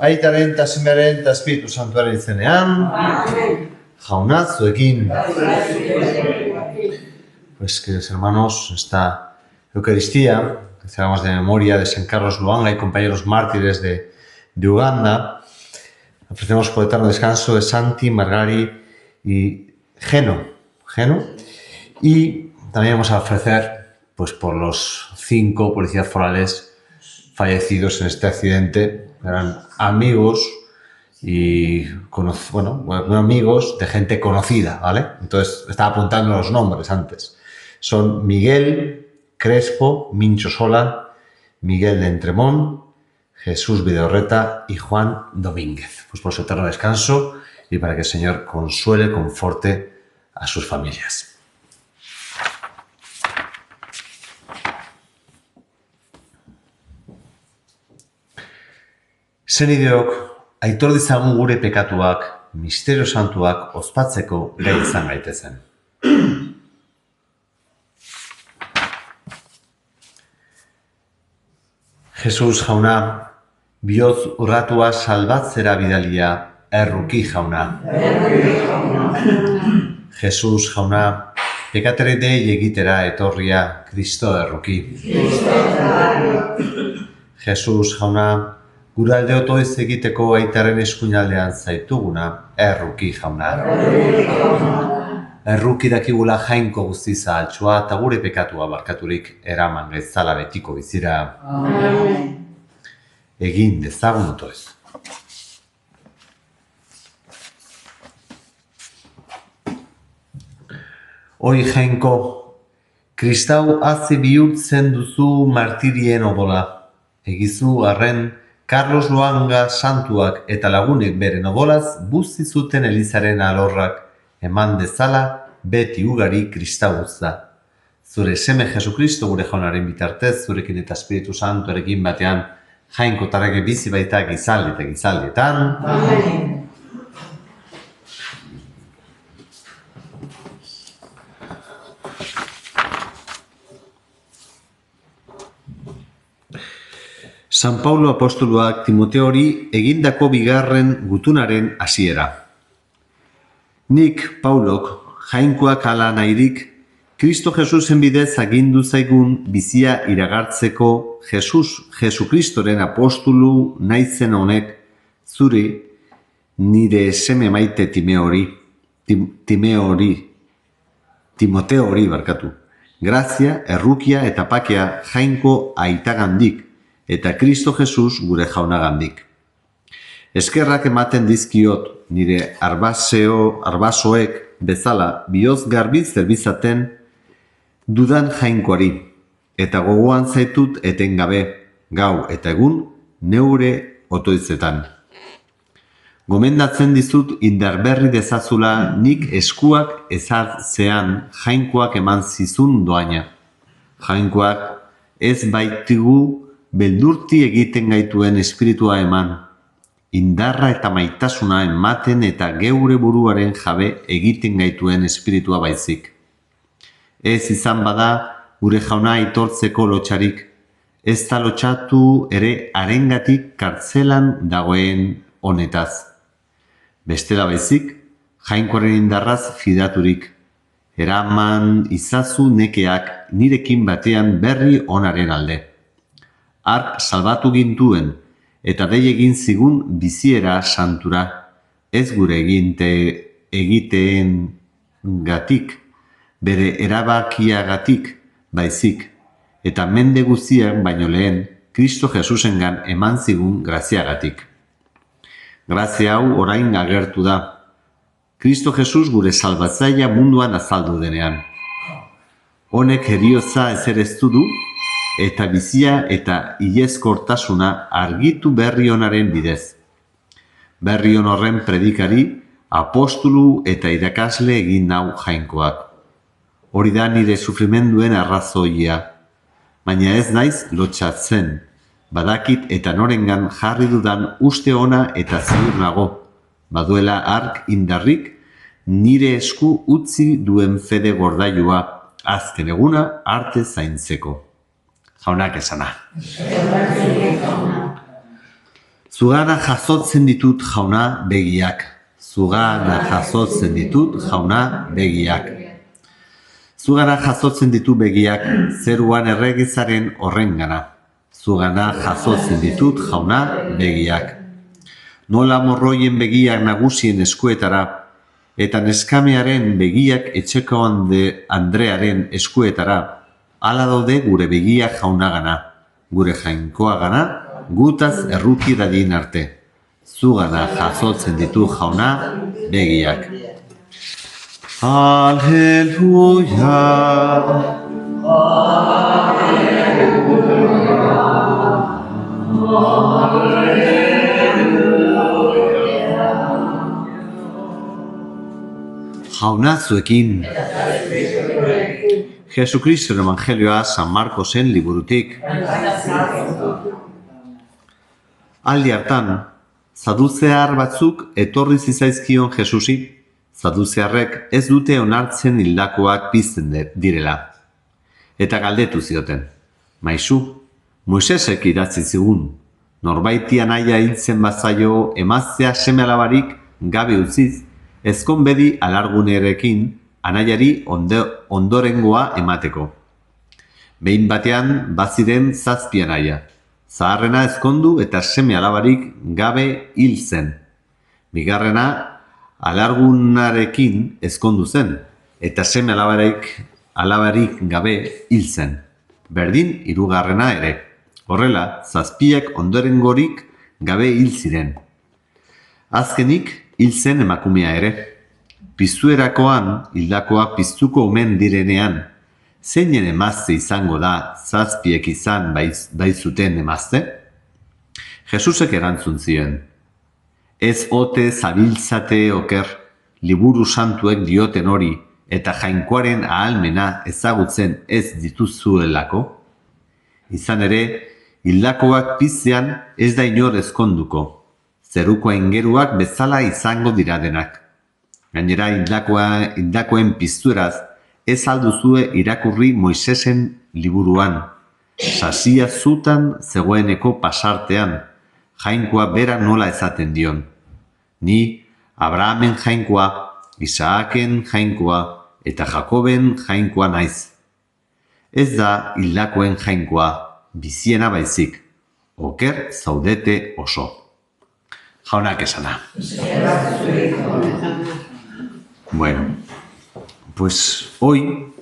Aitaren, eta Semearen, eta Espiritu Santuaren izenean, jauna zuekin. Pues queridos hermanos, esta Eucaristía, que celebramos de memoria de San Carlos Luanga y compañeros mártires de Uganda, ofrecemos por eterno descanso de Santi, Margari y Geno. Y también vamos a ofrecer pues, por los 5 policías forales fallecidos en este accidente. Eran amigos y amigos de gente conocida, ¿vale? Entonces estaba apuntando los nombres antes. Son Miguel Crespo Mincho Sola, Miguel de Entremont, Jesús Vidorreta y Juan Domínguez. Pues por su eterno descanso y para que el Señor consuele, conforte a sus familias. Zenideok, aitor dizagun gure pekatuak, misterio santuak ospatzeko gai izan gaitezen. Jesus jauna, bihotz urratua salbatzera bidalia, erruki jauna. Jesus jauna, pekatere dei egitera etorria, Kristo erruki. Jesus jauna, gure alde otoiz egiteko aitaren eskuinaldean zaituguna, erruki jauna. Erruki dakigula jainko guztiza altxua eta gure pekatua barkaturik eraman gaitzala betiko bizira. Egin dezagun otoiz. Oi jainko, kristau hazi bihurtzen duzu martirien odola. Egizu arren, Carlos Luanga santuak eta lagunek beren odolaz busti zuten Elizaren alorrak eman dezala beti ugari kristauza. Zure seme Jesukristo gure jaunaren bitartez, zurekin eta Espiritu Santuarekin batean jainkotarreke bizi baita gizaldi eta gizaldietan. Amen. San Paulo apostoluak Timoteori egindako bigarren gutunaren hasiera. Nik, Paulok, jainkoak hala nahirik, Kristo Jesusen bidez agindu zaigun bizia iragartzeko Jesukristoren apostolu naizen honek zuri nire seme maite Timoteori barkatu. Grazia, errukia eta pakea jainko aitagandik, eta Kristo Jesus gure jaunagandik. Eskerrak ematen dizkiot nire arbasoek bezala bihotz garbi zerbizaten dudan jainkoari, eta gogoan zaitut etengabe, gau eta egun neure otoizetan. Gomendatzen dizut indarberri dezazula nik eskuak ezartzean jainkoak eman zizun doaina. Jainkoak ez baitigu beldurti egiten gaituen espiritua eman, indarra eta maitasuna ematen eta geure buruaren jabe egiten gaituen espiritua baizik. Ez izan bada gure jauna aitortzeko lotxarik, ez da lotxatu ere harengatik kartzelan dagoen honetaz. Bestela baizik, jainkoaren indarraz fidaturik, eraman izazu nekeak nirekin batean berri onaren alde. Hark salbatu gintuen, eta dei egin zigun biziera santura, ez gure egiteen gatik, bere erabakiagatik, baizik, eta mende guztiak baino lehen, Kristo Jesusengan eman zigun graziagatik. Grazia hau orain agertu da. Kristo Jesus gure salbatzailea munduan azaldu denean. Honek heriotza ezereztu du, eta bizia eta ilezkortasuna argitu berri honaren bidez. Berri hon horren predikari, apostulu eta irakasle egin nau jainkoak. Hori da nire sufrimenduen arrazoia, baina ez naiz lotsatzen, badakit eta norengan jarri dudan uste ona eta ziur nago, baduela ark indarrik, nire esku utzi duen fede gordailua, azken eguna arte zaintzeko. Jaunak esana. Zugana jasotzen ditut jauna begiak. Zugana jasotzen ditut jauna begiak. Zugana jasotzen ditu begiak, zeruan erregizaren horrengana. Zugana jasotzen ditut jauna begiak. Nola morroien begiak nagusien eskuetara, eta neskamearen begiak etxeko Andrearen eskuetara, hala daude gure begiak jaunagana, gure jainkoa gana, gutaz erruki dadin arte. Zugana jasotzen ditu jauna begiak. Aleluia. Jauna zuekin. Jesukristo Evangelioa San Markosen liburutik. Aldi hartan, saduzear batzuk etorri zizaizkion Jesusi. Saduzearrek ez dute onartzen hildakoak pizten direla. Eta galdetu zioten. Maisu, Moisesek idatzi zigun, norbaiti anaia hiltzen bazaio emaztea seme-alabarik gabe utziz, ezkonbedi alargunerekin anaiari ondorengoa emateko. Behin batean baziren 7 anaia. Zaharrena ezkondu eta seme-alabarik gabe hil zen. Bigarrena alargunarekin ezkondu zen, eta seme-alabarik gabe hil zen. Berdin 3. ere. Horrela, 7 ondorengorik gabe hil ziren. Azkenik hil zen emakumea ere. Piztuerakoan hildakoa piztuko omen direnean, zeinen emazte izango da 7 izan baitzuten emazte? Jesusek erantzun zion. Ez ote zabiltzate oker, liburu santuek dioten hori, eta jainkoaren ahalmena ezagutzen ez dituzuelako? Izan ere, hildakoak piztean ez da inor ezkonduko, zeruko aingeruak bezala izango dira denak. Gainera, hildakoen piztueraz, ez alduzue irakurri Moisesen liburuan, sasia zutan zegoeneko pasartean, jainkoa bera nola ezaten dion. Ni Abrahamen jainkoa, Isaaken jainkoa eta Jakoben jainkoa naiz. Ez da hildakoen jainkoa, biziena baizik, oker zaudete oso. Jaunak esana. Bueno, pues hoy,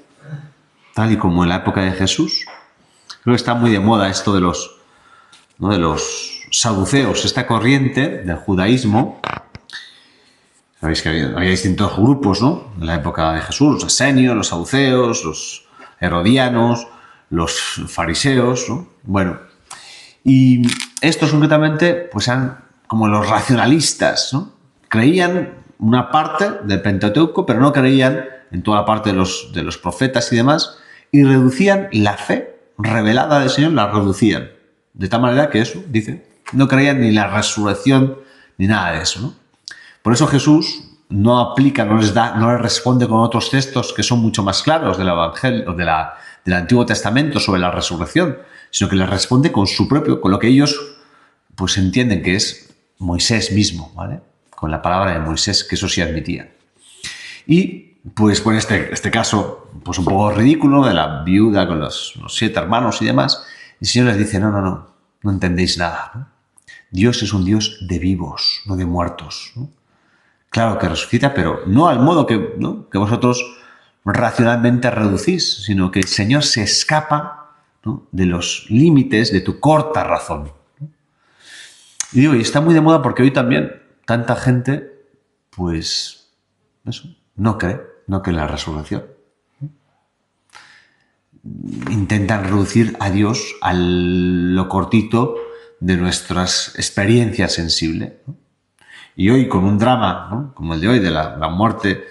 tal y como en la época de Jesús, creo que está muy de moda esto de los saduceos, esta corriente del judaísmo. Sabéis que había distintos grupos, ¿no? En la época de Jesús, los esenios, los saduceos, los herodianos, los fariseos, ¿no? Bueno, y estos concretamente, pues eran como los racionalistas, ¿no? Creían una parte del Pentateuco, pero no creían en toda la parte de los profetas y demás, y reducían la fe revelada del Señor, la reducían. De tal manera que eso, dice, no creían ni la resurrección ni nada de eso, ¿no? Por eso Jesús no aplica, no les responde con otros textos que son mucho más claros del Evangelio, del Antiguo Testamento sobre la resurrección, sino que les responde con su propio, con lo que ellos pues entienden que es Moisés mismo, ¿vale? Con la palabra de Moisés, que eso sí admitía. Y pues con este caso, pues un poco ridículo de la viuda con los 7 hermanos y demás, el Señor les dice, no entendéis nada, ¿no? Dios es un Dios de vivos, no de muertos, ¿no? Claro que resucita, pero no al modo que vosotros racionalmente reducís, sino que el Señor se escapa, ¿no?, de los límites de tu corta razón, ¿no? Y digo, y está muy de moda porque hoy también tanta gente, pues, eso, no cree en la resurrección. Intentan reducir a Dios a lo cortito de nuestras experiencias sensibles, ¿no? Y hoy, con un drama, ¿no?, como el de hoy, de la muerte,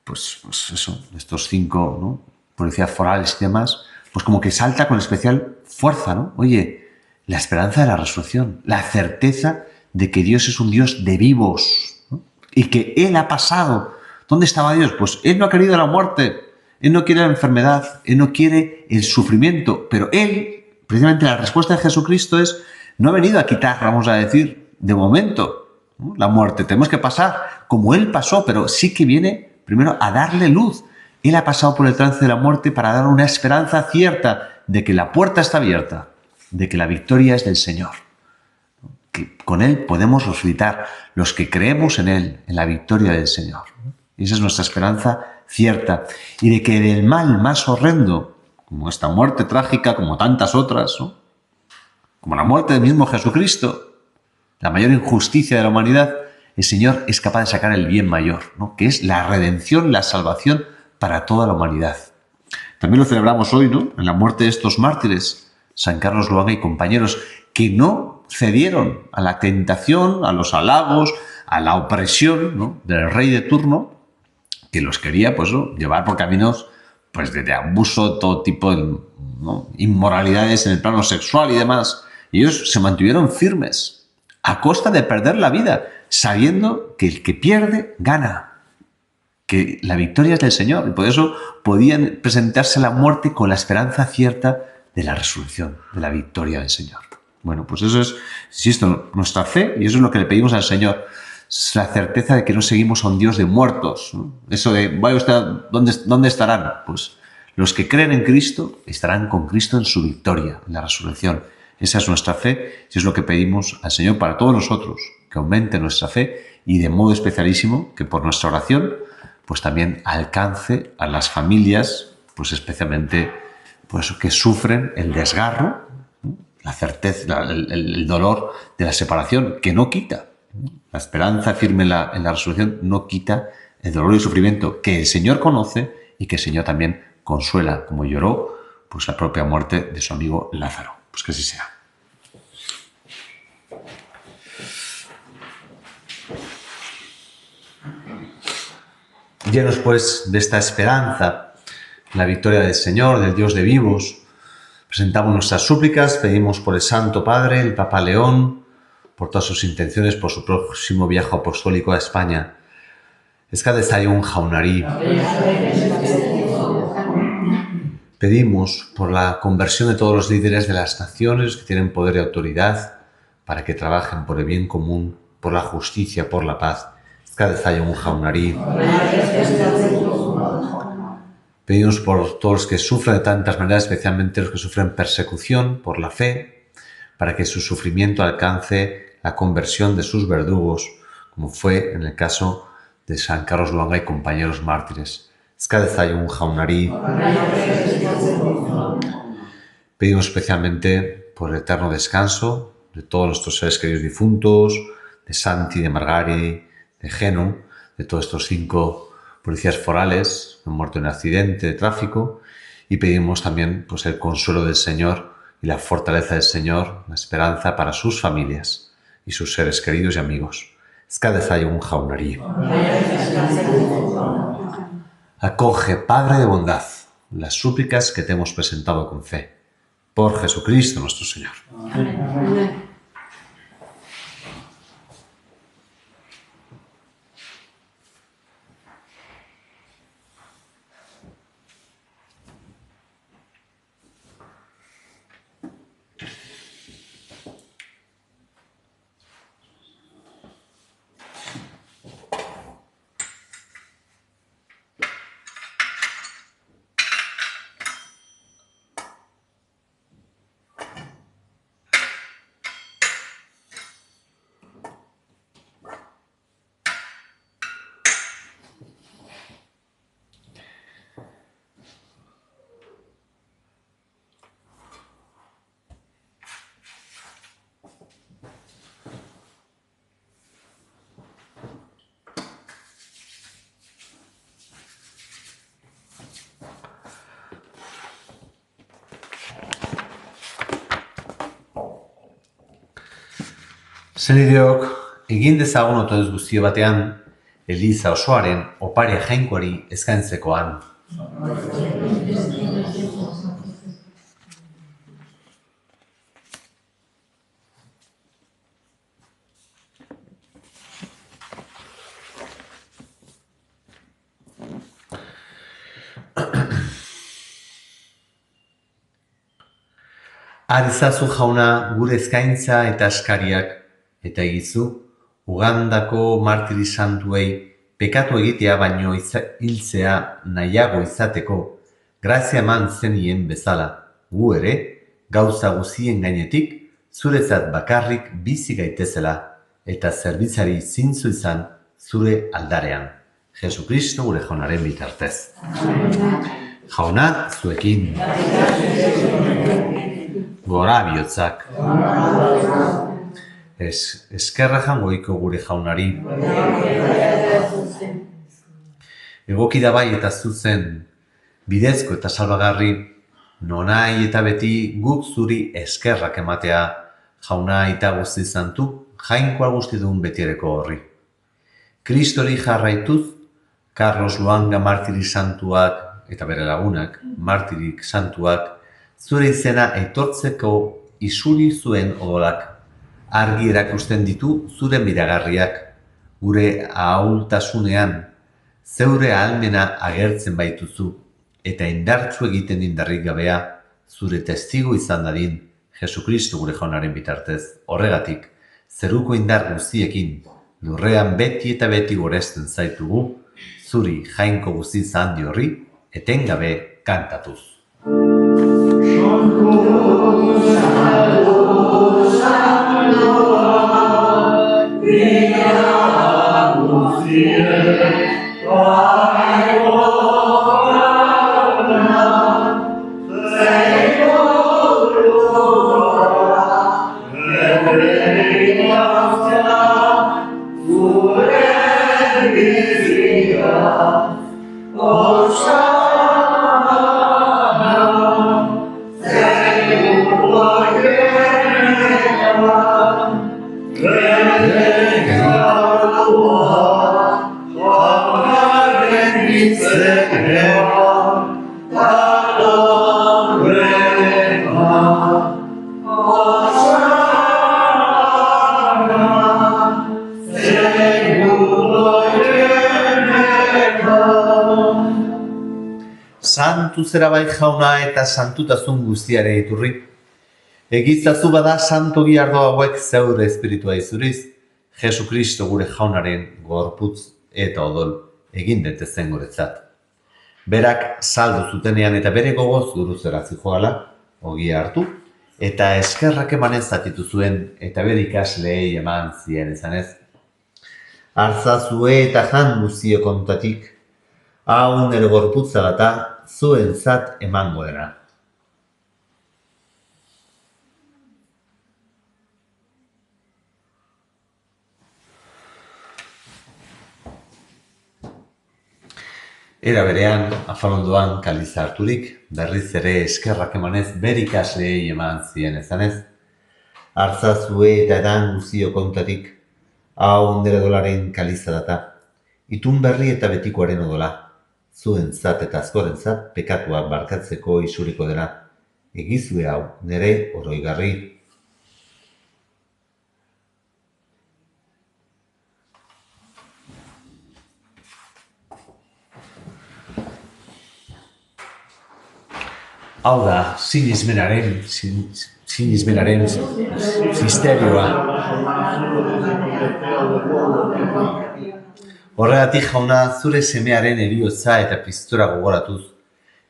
pues eso, de estos 5, ¿no?, policías forales y demás, pues como que salta con especial fuerza, ¿no? Oye, la esperanza de la resurrección, la certeza de que Dios es un Dios de vivos, ¿no?, y que Él ha pasado. ¿Dónde estaba Dios? Pues Él no ha querido la muerte, Él no quiere la enfermedad, Él no quiere el sufrimiento, pero Él, precisamente la respuesta de Jesucristo es, no ha venido a quitar, vamos a decir, de momento, ¿no?, la muerte. Tenemos que pasar como Él pasó, pero sí que viene primero a darle luz. Él ha pasado por el trance de la muerte para dar una esperanza cierta de que la puerta está abierta, de que la victoria es del Señor, que con Él podemos resucitar, los que creemos en Él, en la victoria del Señor. Y esa es nuestra esperanza cierta. Y de que del mal más horrendo, como esta muerte trágica, como tantas otras, ¿no?, como la muerte del mismo Jesucristo, la mayor injusticia de la humanidad, el Señor es capaz de sacar el bien mayor, ¿no?, que es la redención, la salvación para toda la humanidad. También lo celebramos hoy, ¿no?, en la muerte de estos mártires, San Carlos Luanga y compañeros, que no cedieron a la tentación, a los halagos, a la opresión, ¿no?, del rey de turno, que los quería, pues, ¿no?, llevar por caminos, pues, de abuso, todo tipo de, ¿no?, inmoralidades en el plano sexual y demás. Y ellos se mantuvieron firmes, a costa de perder la vida, sabiendo que el que pierde, gana, que la victoria es del Señor. Y por eso podían presentarse a la muerte con la esperanza cierta de la resurrección, de la victoria del Señor. Bueno, pues eso es, insisto, nuestra fe, y eso es lo que le pedimos al Señor. Es la certeza de que no seguimos a un Dios de muertos, ¿no? Eso de, vaya usted, ¿dónde estarán? Pues los que creen en Cristo estarán con Cristo en su victoria, en la resurrección. Esa es nuestra fe, y es lo que pedimos al Señor para todos nosotros, que aumente nuestra fe y de modo especialísimo que por nuestra oración pues también alcance a las familias, pues especialmente pues, que sufren el desgarro, ¿no?, la certeza, el dolor de la separación, que no quita. La esperanza firme en la resurrección no quita el dolor y el sufrimiento que el Señor conoce y que el Señor también consuela, como lloró pues la propia muerte de su amigo Lázaro. Pues que así sea. Llenos pues de esta esperanza, la victoria del Señor, del Dios de vivos, presentamos nuestras súplicas, pedimos por el Santo Padre, el Papa León, por todas sus intenciones, por su próximo viaje apostólico a España. Escadezaion Jaunarí. Pedimos por la conversión de todos los líderes de las naciones que tienen poder y autoridad para que trabajen por el bien común, por la justicia, por la paz. Escadezaion Jaunarí. Pedimos por todos los que sufren de tantas maneras, especialmente los que sufren persecución por la fe, para que su sufrimiento alcance la conversión de sus verdugos, como fue en el caso de San Carlos Luanga y compañeros mártires. Escadezaion Jaunarí. Pedimos especialmente por el eterno descanso de todos nuestros seres queridos difuntos, de Santi, de Margari, de Geno, de todos estos 5 policías forales que han muerto en un accidente de tráfico, y pedimos también pues, el consuelo del Señor y la fortaleza del Señor, la esperanza para sus familias y sus seres queridos y amigos. Escadezaion Jaunarí. Acoge, Padre de bondad, las súplicas que te hemos presentado con fe. Por Jesucristo nuestro Señor. Amén. Senideok, egin dezagun otoez guztio batean, Eliza osoaren oparia jainkoari eskaintzekoan. Arizazu jauna gure eskaintza eta askariak, eta egizu, Ugandako martiri santuei pekatu egitea baino hiltzea nahiago izateko, grazia eman zenien bezala, gu ere, gauza guzien gainetik, zuretzat bakarrik bizi gaitezela, eta zerbitzari zintzu izan zure aldarean. Jesukristo gure jaunaren bitartez. Jauna, zuekin. Gora bihotzak. Eskerra jangoiko gure jaunari. Egoki da bai eta zuzen, bidezko eta salbagarri, nonai eta beti guk zuri eskerrak ematea, jauna eta guzti zantu, jainkoa guztidun betiereko horri. Kristori jarraituz, Carlos Luanga martiri santuak eta bere lagunak, martirik santuak, zure izena aitortzeko isuri zuen odolak, argi erakusten ditu zure miragarriak, gure ahultasunean, zeure ahalmena agertzen baituzu, eta indartsu egiten indarrik gabea, zure testigo izan dadin, Jesukristo gure jaunaren bitartez, horregatik, zeruko indar guztiekin, lurrean beti eta beti goresten zaitugu, zuri jainko guzti zandi horri, etengabe kantatuz. Santu zera bai jauna eta santutasun guztiare iturri. Egitzazu bada santogi ardo hauek zeure espiritua izuriz, Jesukristo gure jaunaren gorputz eta odol egin detezen guretzat. Berak saldu zutenean eta bere gogoz guruzera zijoala, ogia hartu, eta eskerrak emanez zatitu zuen eta bere ikasleei eman zien ezanez. Artzazue eta jan guztio kontatik, hau nere gorputza bata, zuen zat emango dena. Era berean, afalondoan kaliza harturik, berriz ere eskerrak emanez bere ikasleei eman zien ezanez. Artzazue eta edan guztio kontatik, hau nere dolaren kaliza data, itun berri eta betikoaren odola. Zuen zat eta azkoren zat pekatuak barkatzeko isuriko dena. Egizue hau, nere oroigarri. Hau da, sinismenaren misterioa. Horregatik jauna zure semearen heriotza eta piztura gogoratuz,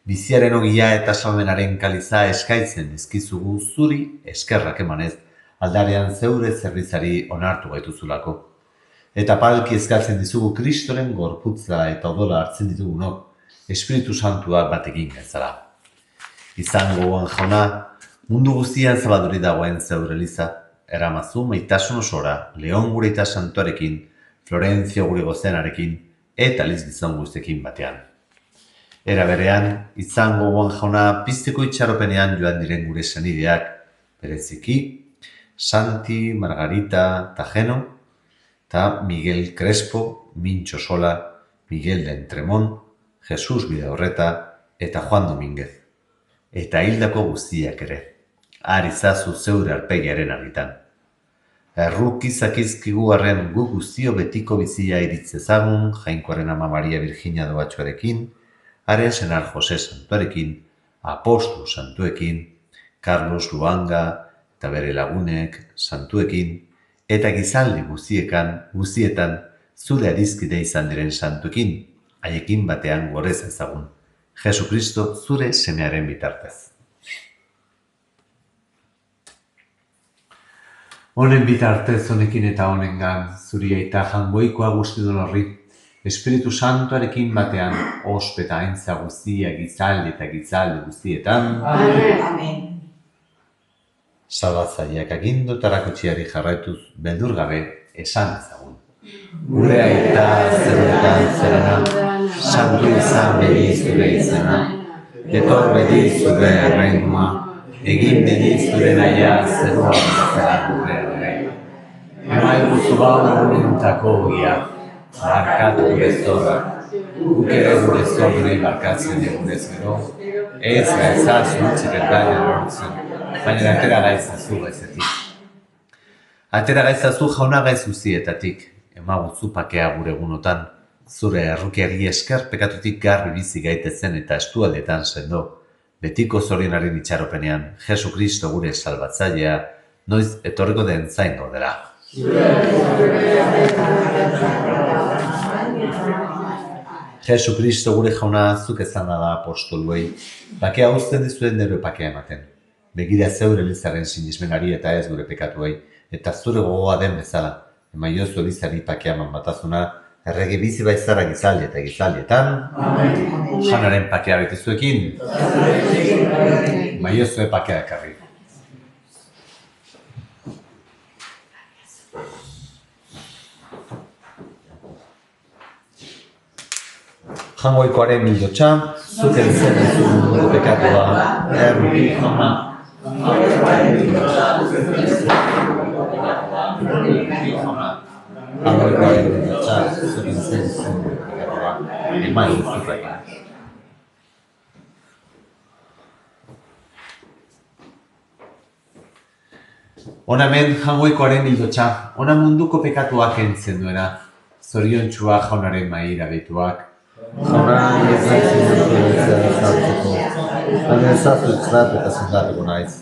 biziaren ogia eta salmenaren kaliza eskaitzen dizkizugu zuri eskerrak emanez, aldarean zeure zerbitzari onartu gaituzulako. Eta palki eskatzen dizugu Kristoren gorputza eta odola hartzen ditugunok, Espiritu Santua batekin gaitzara. Izango goan jauna, mundu guztian zabalduri dagoen zeure Eliza, eramazu maitasun osora, Leon gure eta santuarekin, Florentzio gure gozenarekin, eta Liz gizon guztekin batean. Era berean, izango goan jauna pizteko itxaropenean joan diren gure senideak, bereziki, Santi Margarita Tajeno, eta Miguel Crespo, Mintxo Sola, Miguel de Entremón, Jesus Bidaurreta eta Juan Domínguez. Eta hildako guztiak ere, arizazu zeure arpegiaren aritan. Errukizakizkigu arren gu guztio betiko bizia iritzezagun, Jainkoaren ama Maria Virginia doatxoarekin, haren senar Jose Santuarekin, Apostol Santuekin, Carlos Luanga eta bere lagunek Santuekin, eta gizaldi guztietan zure adizkide izan diren santuekin, haiekin batean gorez ezagun. Jesukristo zure semearen bitartez. Honen bitartez honekin eta honengan, zuri aita jangoikoa guztidun horri, Espiritu Santuarekin batean, ospeta aintza guztia, gizaldi eta gizaldi guztietan. Amen. Salbatzaileak agindu eta rakotxiari jarraituz beldur gabe esan ezagun. Gure aita zeruetan zerana, santu izan bedi zure izena, etor bedi zure erreinua, egin bedi zure naia zeruan bezala gure errein. Emai guzu gaur urintako ogia, barkatu gure zorra, guk ere gure zorrei barkatzen egurez gero, ez gaizaz utziretan erortzen, baina atera gaizazu gaizetik. Atera gaizazu jauna gaizuzietatik, emaguzu pakea gure egunotan, zure errukiari esker pekatutik garbi bizi gaitezen eta estualdetan sendo, betiko zorionaren itxaropenean, Jesukristo gure salbatzailea, noiz etorriko den zaingo dela. Jesukristo gure jauna zuk ezan da apostoluei, bakea uzten dizuen nero pakea ematen. Begira zeure Elizaren sinismenari eta ez gure pekatuei, eta zure gogoa den bezala, emaiozu Elizari pakea eman batazuna, errege bizi baizara gizaldi eta gizaldietan, janaren pakea betizuekin, emaiozu pakea ekarri. Jangoikoaren mildotxa, zuk entzen duzu munduko pekatua, erruki jauna. Jangoikoaren mildotxa, zuk entzen duzu munduko pekatua, emai duzuzakia. Ona hemen jangoikoaren mildotxa, ona munduko pekatuak entzen duena, zoriontxua jaunaren maira behituak, jauna ezatzen duzu ezartzeko, baina ezartu ezartu eta zendatuko naiz.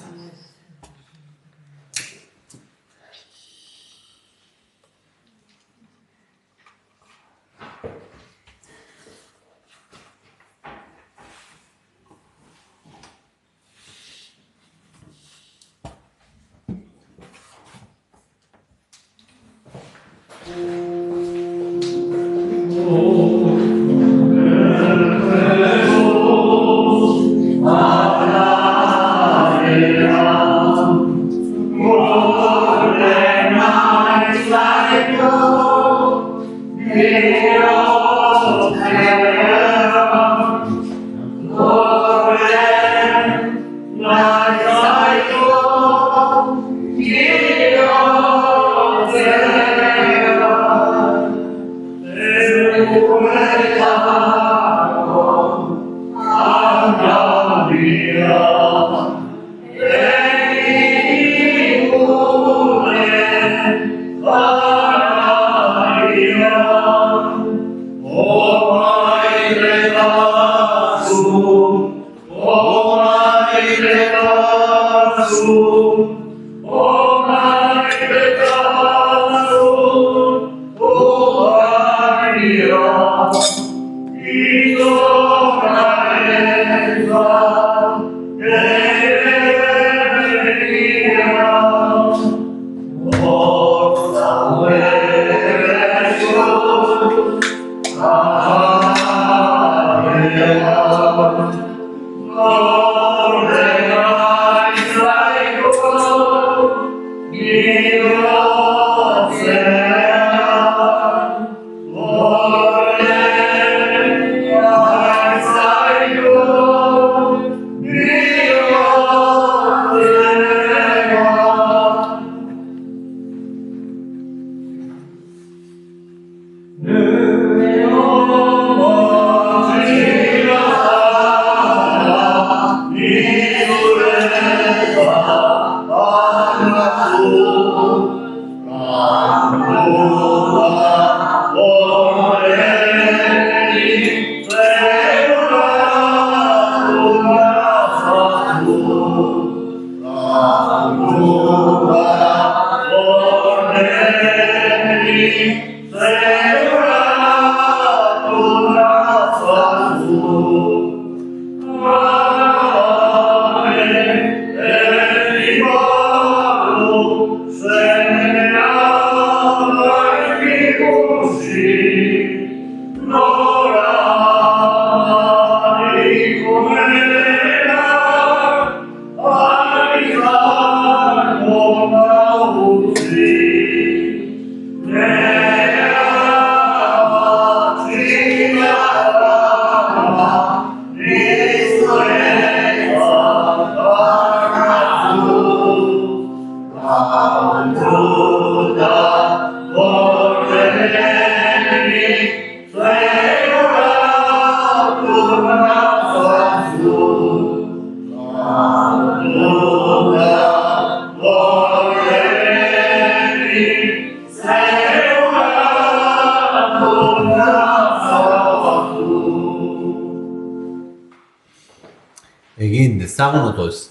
Egin dezagun otoz.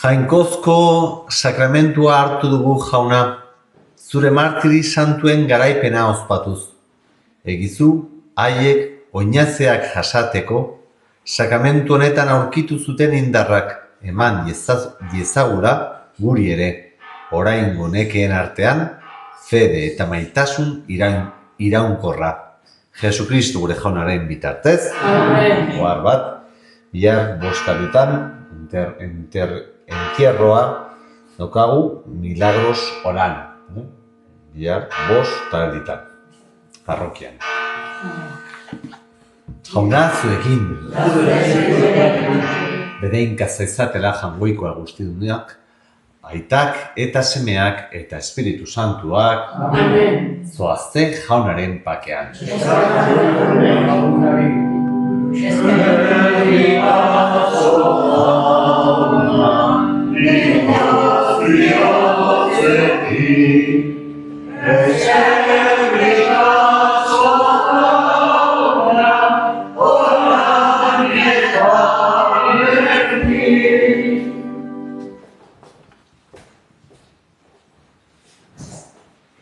Jainkozko sakramentua hartu dugu jauna, zure martiri santuen garaipena ospatuz. Egizu, haiek oinazeak jasateko, sakramentu honetan aurkitu zuten indarrak eman diezagula guri ere, oraingo nekeen artean, fede eta maitasun iraunkorra. Jesukristu gure jaunaren bitartez, ohar bat, bihar bostalutan, entierroa daukagu Milagros Oran. Bihar bostalditan, parrokian. Jauna zuekin, bedeinka zaizatela jangoikoa guztidunak, aitak eta semeak eta Espiritu Santuak, zoazte jaunaren pakean.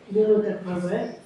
Yo no te acuerdo, ¿eh?